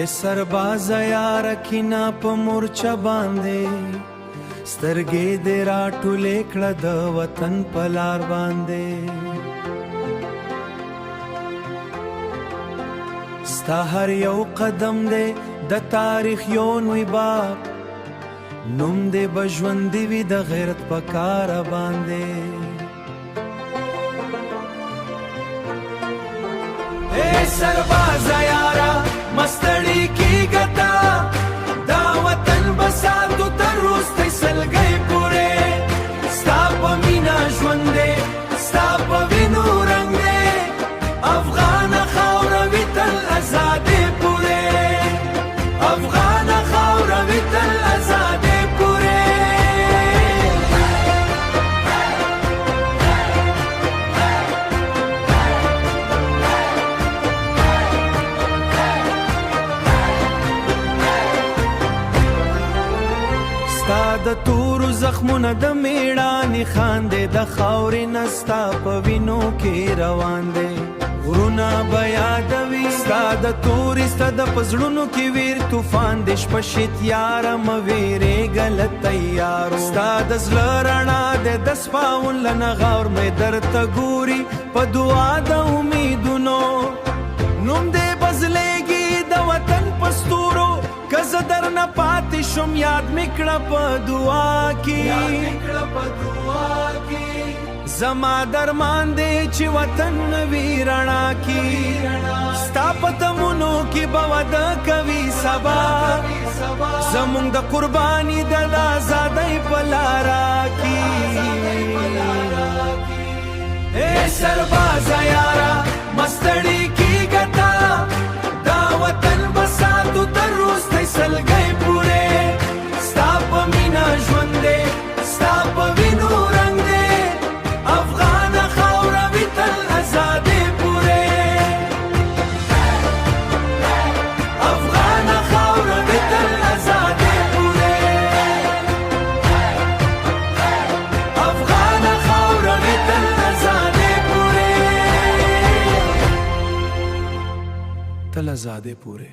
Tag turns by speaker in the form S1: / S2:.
S1: ए सरबाज यार किना په مورچه باندې سترګې دې راټولې کړه د وطن په لار باندې ستا هر یو قدم دې د تاریخ یو نوی باب نوم دې به ژوندی وي د غیرت په کار باندې اے سرباز یارا مستړی کیږه تا دا وطن بساتو تر وروستۍ سلګۍ پورې ستا په مینه ژوند دی ستا په وینو رنګ دی افغانه خاوره وي تل ازادۍ پورې افغانه خاوره وي تل ازادۍ پورې ستا د تورو زخمونه د میړانې خاندې د خاورې نه ستا په وینو کې روان دی غرونه به یادوي ستا د تورې ستا د په زړونو کې ویر طوفان دی شپه شي تیاره مه ویرېږه له تیارو ستا د زړه رڼا دی د سپاون له نغاور مې درته ګوري په دعا د امیدونو نوم دې بزلیږي د وطن په ستورو که زه درنه پاتې شم یاد مې کړه په دعا کې زما درمان دی چې وطن وي رڼا کې ستا په تمونو کې به وده کوي سبا زمونږ د قرباني د آزادۍ په لاره کې اے سربازه یاره مستړی کیږه تا دا وطن بساتو تر وروستۍ سلګۍ پورې ستا په مینه ژوند دی ستا په وینو رنګ دی افغانه خاوره وي تل ازادۍ پورې افغانه خاوره وي تل ازادۍ پورې افغانه خاوره وي تل ازادۍ پورې تل ازادۍ پورې